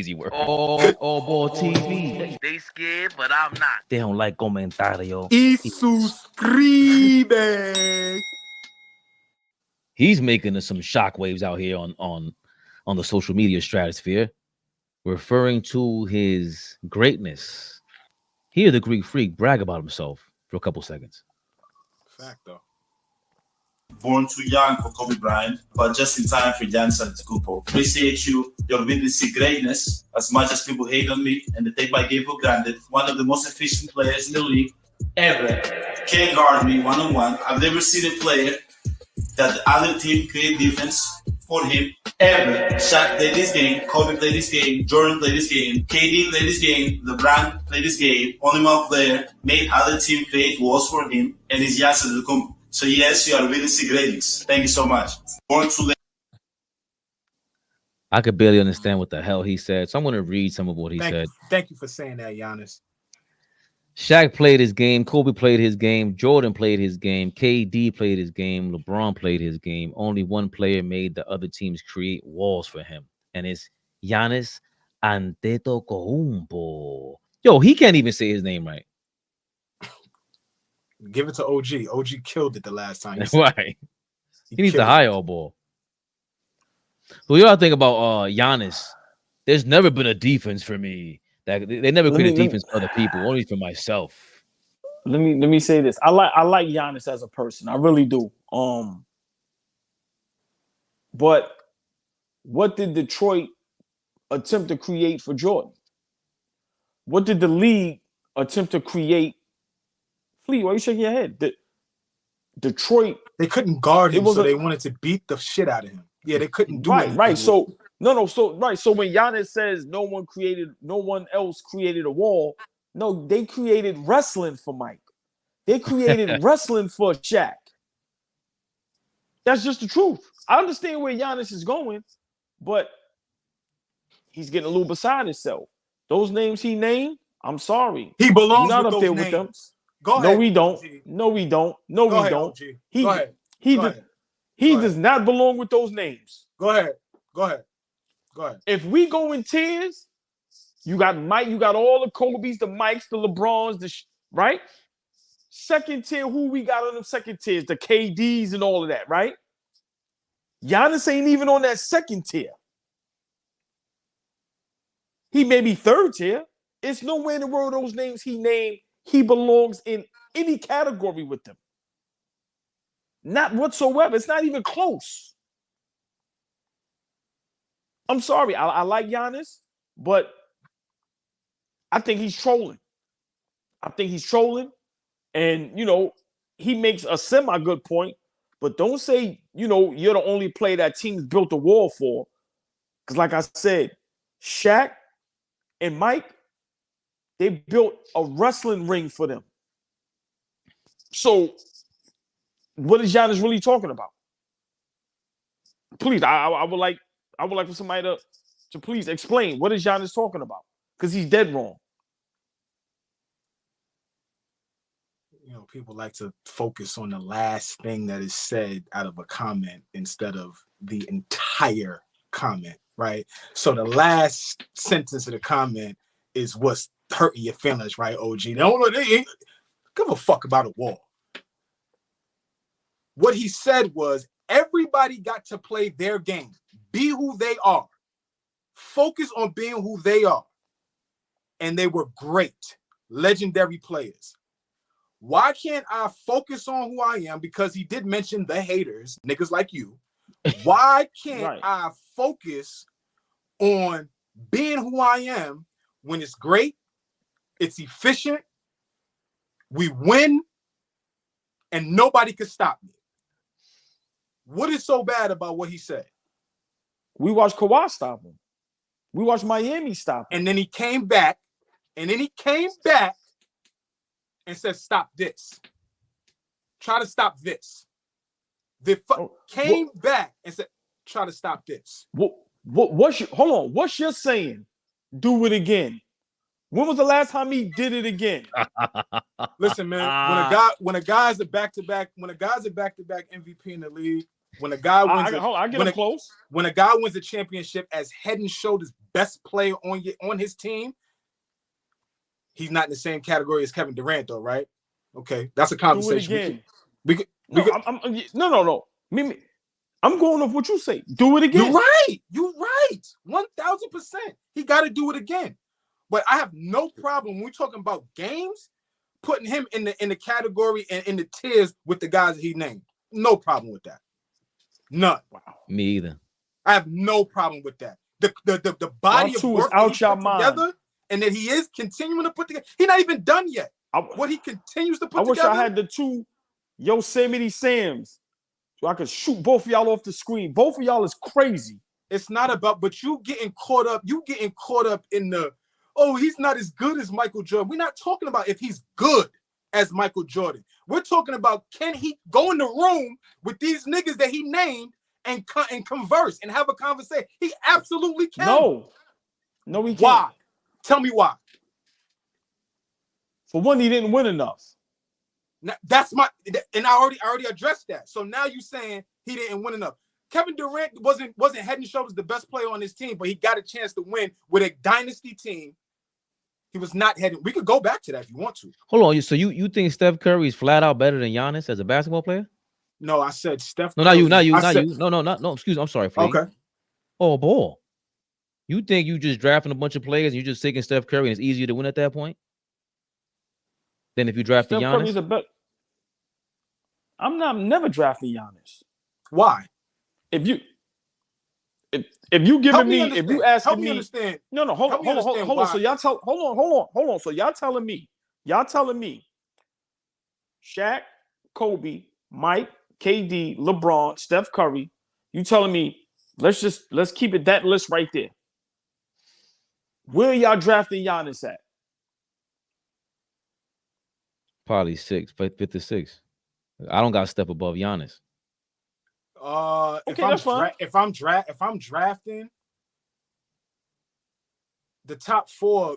Easy word. AllBall TV. They scared, but I'm not. They don't like comentario. Y suscribe. He's making some shockwaves out here on the social media stratosphere, referring to his greatness. Hear the Greek freak brag about himself for a couple seconds. Fact though. Born too young for Kobe Bryant, but just in time for Giannis Antetokounmpo. Appreciate you. Your ability to see greatness as much as people hate on me and they take my game for granted. One of the most efficient players in the league ever. Can't guard me one-on-one. I've never seen a player that the other team create defense for him ever. Shaq played this game, Kobe played this game, Jordan played this game, KD played this game, LeBron played this game. Only one player made other team create walls for him, and it's Giannis Antetokounmpo. So yes, you are really greatness. Thank you so much. Born too late. I could barely understand what the hell he said, so I'm going to read some of what he said. Thank you for saying that, Giannis. Shaq played his game, Kobe played his game, Jordan played his game, KD played his game, LeBron played his game. Only one player made the other teams create walls for him, and it's Giannis Antetokounmpo. Yo, he can't even say his name right. Give it to OG. OG killed it the last time. Right. He needs to hire AllBall. What y'all think about Giannis? There's never been a defense for me. That they never created defense for other people, only for myself. Let me say this. I like Giannis as a person. I really do. But what did Detroit attempt to create for Jordan? What did the league attempt to create? Flee, why are you shaking your head? Detroit, they couldn't guard him, so they wanted to beat the shit out of him. Yeah, they couldn't do it. Right. So So when Giannis says no one else created a wall, no, they created wrestling for Mike. They created wrestling for Shaq. That's just the truth. I understand where Giannis is going, but he's getting a little beside himself. Those names he named, I'm sorry. He belongs not with up those there names. with them. Go ahead. No, we don't. OG. No, we don't. No, Go we ahead, don't. OG. Go ahead. He does not belong with those names. Go ahead. If we go in tiers, you got Mike, you got all the Kobe's, the Mikes, the LeBrons, right? Second tier, who we got on them second tiers? The KDs and all of that, right? Giannis ain't even on that second tier. He may be third tier. It's nowhere in the world those names he named, he belongs in any category with them. Not whatsoever. It's not even close. I'm sorry. I like Giannis, but I think he's trolling. And, he makes a semi-good point, but don't say, you're the only player that teams built a wall for. Because like I said, Shaq and Mike, they built a wrestling ring for them. So what is Giannis really talking about? Please, I would like for somebody to please explain what is Giannis talking about, because he's dead wrong. People like to focus on the last thing that is said out of a comment instead of the entire comment, right? So the last sentence of the comment is what's hurting your feelings, right, OG? They ain't give a fuck about a wall. What he said was everybody got to play their game, be who they are, focus on being who they are. And they were great, legendary players. Why can't I focus on who I am? Because he did mention the haters, niggas like you. Why can't I focus on being who I am when it's great, it's efficient, we win, and nobody can stop me? What is so bad about what he said? We watched Kawhi stop him. We watched Miami stop him. And then he came back, and said, stop this. Try to stop this. Came back and said, try to stop this. Hold on. What's your saying? Do it again. When was the last time he did it again? Listen, man, when a guy's a back-to-back MVP in the league, When a guy wins, I get him close. When a guy wins a championship as head and shoulders best player on his team, he's not in the same category as Kevin Durant, though, right? Okay, that's a conversation. Do it again. No. I'm going off what you say. Do it again. You're right. 1,000%. He got to do it again. But I have no problem when we're talking about games, putting him in the category and in the tiers with the guys that he named. No problem with that. None. Wow. Me either. I have no problem with that. The body of work out your mind together, and that he is continuing to put together. He's not even done yet. What he continues to put together. I wish I had the two Yosemite Sams so I could shoot both of y'all off the screen. Both of y'all is crazy. It's not about, but you getting caught up in the, oh, he's not as good as Michael Jordan. We're not talking about if he's good as Michael Jordan. We're talking about, can he go in the room with these niggas that he named and converse and have a conversation? He absolutely can. No, he can't. Why? Tell me why. For one, he didn't win enough. Now, and I already addressed that. So now you're saying he didn't win enough. Kevin Durant wasn't head and shoulders the best player on his team, but he got a chance to win with a dynasty team. He was not heading. We could go back to that if you want to. Hold on. So you think Steph Curry is flat out better than Giannis as a basketball player? No, I said Steph. No, not you. No. Excuse me. I'm sorry, Fleet. Okay. Oh, boy. You think you just drafting a bunch of players and you just taking Steph Curry and it's easier to win at that point than if you drafted Steph Giannis? Curry's I'm never drafting Giannis. Why? If you giving me, if you asking me, understand. No, hold on. So y'all hold on. So y'all telling me, Shaq, Kobe, Mike, KD, LeBron, Steph Curry. You telling me, let's keep it that list right there. Where y'all drafting Giannis at? Probably 56. I don't got Steph above Giannis. Okay, that's fine. If I'm drafting the top four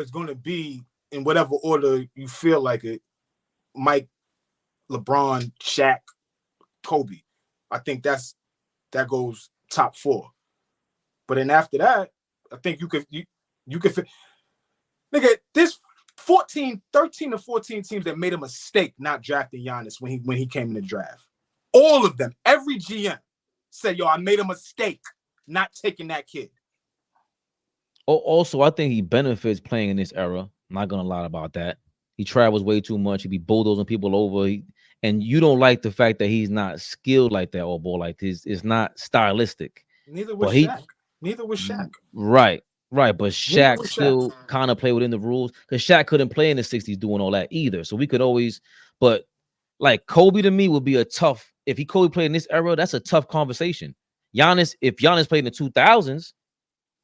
is going to be in whatever order you feel like it. Mike, LeBron, Shaq, Kobe. I think that goes top four. But then after that, I think you could fit. Nigga, this 13 to 14 teams that made a mistake not drafting Giannis when he came in the draft. All of them, every GM said, yo, I made a mistake not taking that kid. Also, I think he benefits playing in this era. I'm not going to lie about that. He travels way too much. He be bulldozing people over. And you don't like the fact that he's not skilled like that, or ball like this. It's not stylistic. Neither was Shaq. Right. But Shaq still kind of play within the rules because Shaq couldn't play in the 60s doing all that either. So we could always, but like Kobe to me would be if Kobe played in this era, that's a tough conversation. If Giannis played in the 2000s,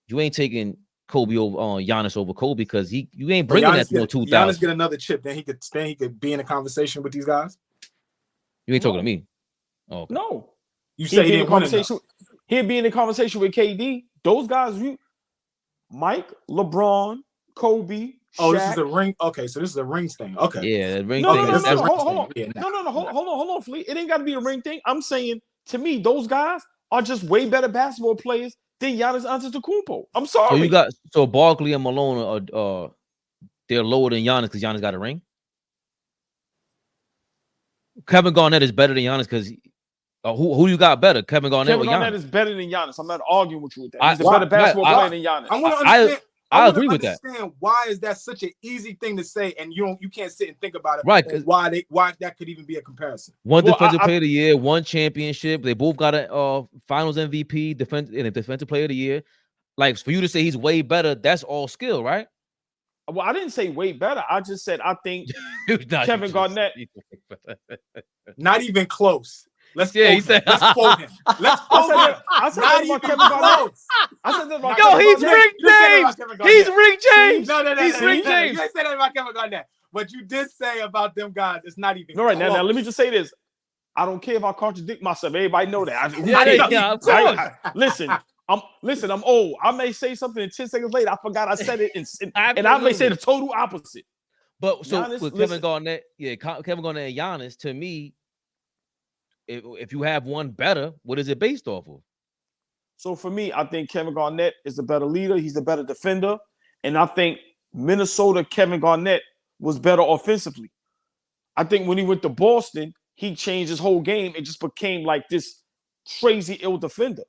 you ain't taking Kobe over Giannis over Kobe because you ain't bringing that to no 2000s. Giannis get another chip, then he could be in a conversation with these guys. You ain't talking to me. Oh, okay. No. You say he didn't win enough. He'd be in a conversation with KD. Those guys, Mike, LeBron, Kobe. Oh, Shaq. This is a ring. Okay, so this is a rings thing. Okay. Yeah, the ring thing. Hold on, Fleet. It ain't got to be a ring thing. I'm saying, to me, those guys are just way better basketball players than Giannis Antetokounmpo. I'm sorry. So Barkley and Malone are they're lower than Giannis because Giannis got a ring. Kevin Garnett is better than Giannis because who you got better? Kevin Garnett or Giannis? Garnett is better than Giannis. I'm not arguing with you with that. He's a better basketball player than Giannis. I want to understand. I agree with that. Why is that such an easy thing to say, and you can't sit and think about it? Right? Why that could even be a comparison? One defensive player of the year, one championship. They both got a Finals MVP, defensive player of the year. Like for you to say he's way better, that's all skill, right? Well, I didn't say way better. I just said I think Kevin Garnett. Not even close. Let's he said. Let's quote him. I said that about Kevin Garnett. I said that about Yo, he's Rick James. He's Rick James. No. He's Rick James. You didn't say that about Kevin Garnett. But you did say about them guys, it's not even all right, close. now let me just say this. I don't care if I contradict myself. Everybody know that. Yeah, of course. Listen, I'm old. I may say something and 10 seconds later, I forgot I said it, and I may say the total opposite. But so Giannis, with Kevin Garnett, Kevin Garnett and Giannis, to me, if you have one better, what is it based off of? So for me, I think Kevin Garnett is a better leader. He's a better defender. And I think Minnesota, Kevin Garnett was better offensively. I think when he went to Boston, he changed his whole game. It just became like this crazy ill defender.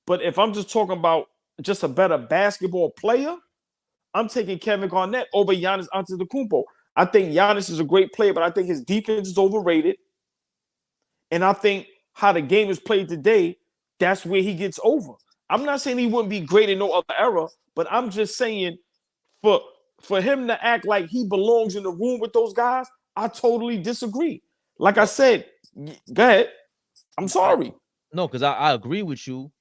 But if I'm just talking about just a better basketball player, I'm taking Kevin Garnett over Giannis Antetokounmpo. I think Giannis is a great player, but I think his defense is overrated. And I think how the game is played today, that's where he gets over. I'm not saying he wouldn't be great in no other era, but I'm just saying for him to act like he belongs in the room with those guys, I totally disagree. Like I said, go ahead. I'm sorry. No, because I agree with you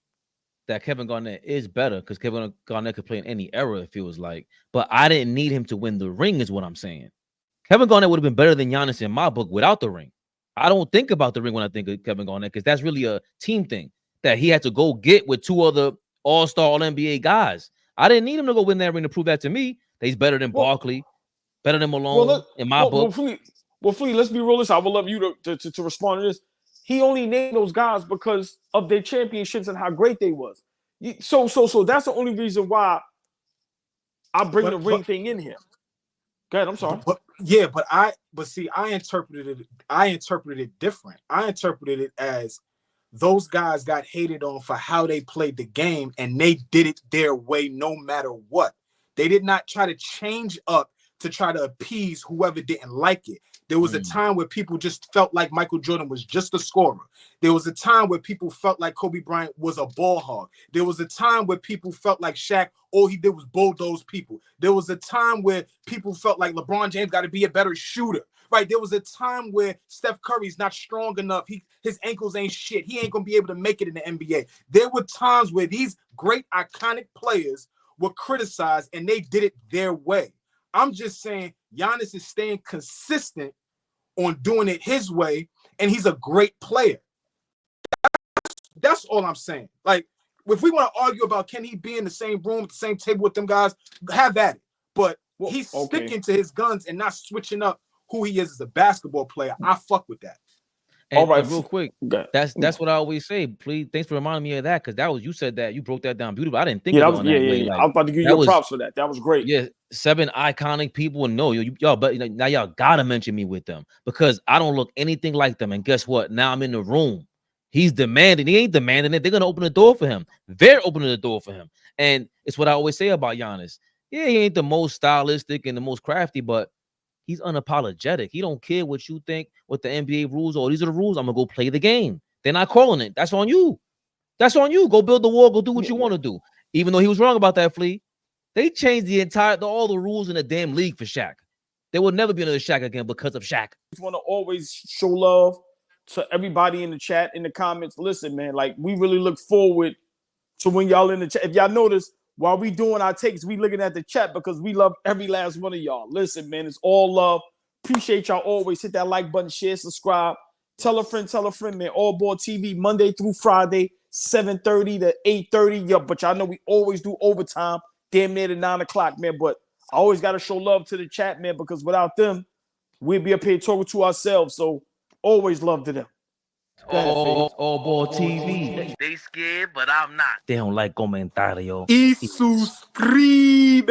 that Kevin Garnett is better because Kevin Garnett could play in any era, it feels like. But I didn't need him to win the ring, is what I'm saying. Kevin Garnett would have been better than Giannis in my book without the ring. I don't think about the ring when I think of Kevin Garnett because that's really a team thing that he had to go get with two other all-star, all-NBA guys. I didn't need him to go win that ring to prove that to me. That he's better than Barkley, better than Malone in my book. Flea, let's be realistic. I would love you to respond to this. He only named those guys because of their championships and how great they was. So that's the only reason why I bring the ring thing in here. Go ahead. I'm sorry. But see, I interpreted it different. I interpreted it as those guys got hated on for how they played the game, and they did it their way no matter what. They did not try to change up to try to appease whoever didn't like it. There was a time where people just felt like Michael Jordan was just a scorer. There was a time where people felt like Kobe Bryant was a ball hog. There was a time where people felt like Shaq, all he did was bulldoze people. There was a time where people felt like LeBron James got to be a better shooter. Right? There was a time where Steph Curry's not strong enough. His ankles ain't shit. He ain't going to be able to make it in the NBA. There were times where these great iconic players were criticized and they did it their way. I'm just saying Giannis is staying consistent on doing it his way, and he's a great player. That's all I'm saying. Like, if we want to argue about can he be in the same room, the same table with them guys, have at it. But he's sticking to his guns and not switching up who he is as a basketball player. I fuck with that. And, all right, real quick, that's what I always say. Please, thanks for reminding me of that because that was you said that you broke that down beautiful. I didn't think of it that way. Like, I was about to give you props for that. That was great. Yeah, 7 iconic people. And no, y'all, but now y'all gotta mention me with them because I don't look anything like them. And guess what? Now I'm in the room. He's demanding. He ain't demanding it. They're gonna open the door for him. They're opening the door for him. And it's what I always say about Giannis. Yeah, he ain't the most stylistic and the most crafty, but he's unapologetic. He don't care what you think, what the NBA rules are. These are the rules. I'm going to go play the game. They're not calling it. That's on you. That's on you. Go build the wall. Go do what you want to do. Even though he was wrong about that, Flea. They changed all the rules in the damn league for Shaq. There will never be another Shaq again because of Shaq. I just want to always show love to everybody in the chat, in the comments. Listen, man, like we really look forward to when y'all in the chat. If y'all notice, while we doing our takes, we looking at the chat because we love every last one of y'all. Listen, man, it's all love. Appreciate y'all always. Hit that like button, share, subscribe. Tell a friend, man. AllBall TV, Monday through Friday, 7:30 to 8:30. Yeah, but y'all know we always do overtime, damn near to 9 o'clock, man. But I always got to show love to the chat, man, because without them, we'd be up here talking to ourselves. So always love to them. AllBall TV. They scared, but I'm not. They don't like comentario. Y suscribe.